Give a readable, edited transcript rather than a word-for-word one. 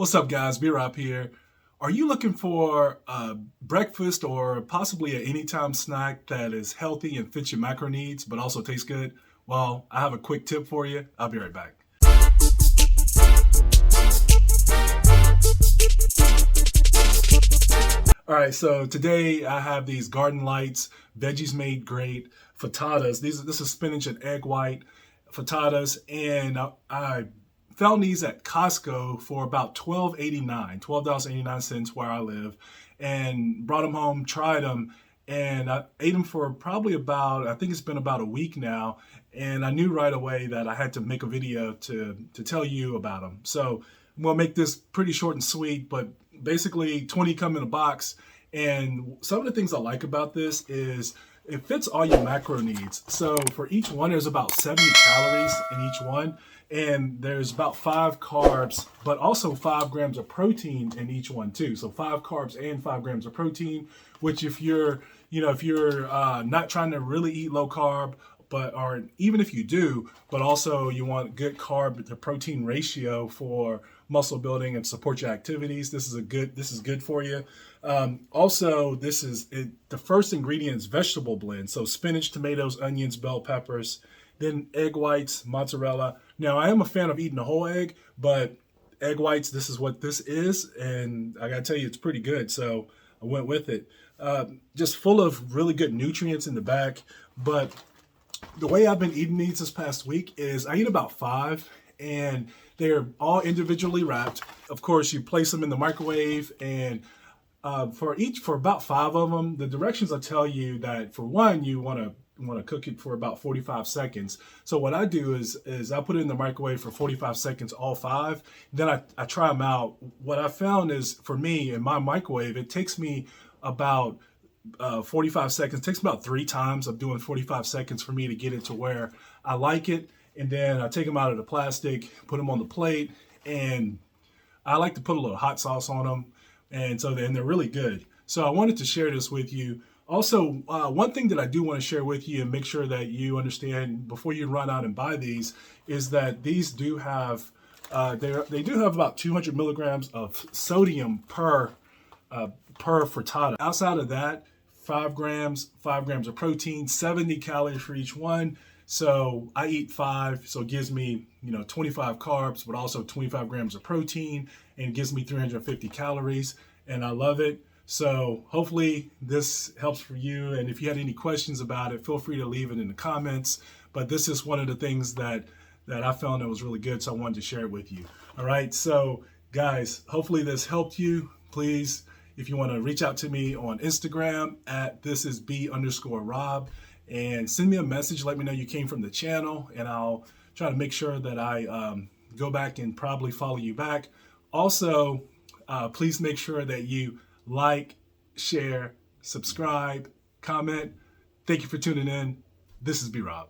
What's up, guys? B-Rob here. Are you looking for a breakfast or possibly an anytime snack that is healthy and fits your macro needs, but also tastes good? Well, I have a quick tip for you. I'll be right back. All right, so today I have these Garden Lights, Veggies Made Great, Frittatas. This is spinach and egg white frittatas, and I found these at Costco for about $12.89 where I live, and brought them home, tried them, and I ate them for probably I think it's been about a week now, and I knew right away that I had to make a video to tell you about them. So I'm gonna make this pretty short and sweet, but basically 20 come in a box, and some of the things I like about this is it fits all your macro needs. So for each one, there's about 70 calories in each one, and there's about 5 carbs, but also 5 grams of protein in each one too. So 5 carbs and 5 grams of protein, which if you're not trying to really eat low carb, or even if you do, but also you want good carb to protein ratio for muscle building and support your activities, this is good for you. Also, the first ingredient is vegetable blend. So spinach, tomatoes, onions, bell peppers, then egg whites, mozzarella. Now, I am a fan of eating a whole egg, but egg whites, this is what this is, and I gotta tell you, it's pretty good. So I went with it. Just full of really good nutrients in the back. But the way I've been eating these this past week is I eat about 5, and they're all individually wrapped. Of course, you place them in the microwave, and for about 5 of them, the directions will tell you that for one, you want to cook it for about 45 seconds. So what I do is I put it in the microwave for 45 seconds, all 5. Then I try them out. What I found is, for me, in my microwave, it takes me about 45 seconds. It takes about 3 times of doing 45 seconds for me to get it to where I like it. And then I take them out of the plastic, put them on the plate, and I like to put a little hot sauce on them. And they're really good. So I wanted to share this with you. Also, one thing that I do want to share with you and make sure that you understand before you run out and buy these is that these do have they do have about 200 milligrams of sodium per frittata. Outside of that, 5 grams of protein, 70 calories for each one. So I eat 5, so it gives me 25 carbs, but also 25 grams of protein, and it gives me 350 calories, and I love it. So hopefully this helps for you, and if you had any questions about it, feel free to leave it in the comments. But this is one of the things that I found that was really good, so I wanted to share it with you. All right, so guys, hopefully this helped you. Please, if you want to reach out to me on Instagram at thisisb_rob, and send me a message, let me know you came from the channel, and I'll try to make sure that I go back and probably follow you back. Also, please make sure that you like, share, subscribe, comment. Thank you for tuning in. This is B-Rob.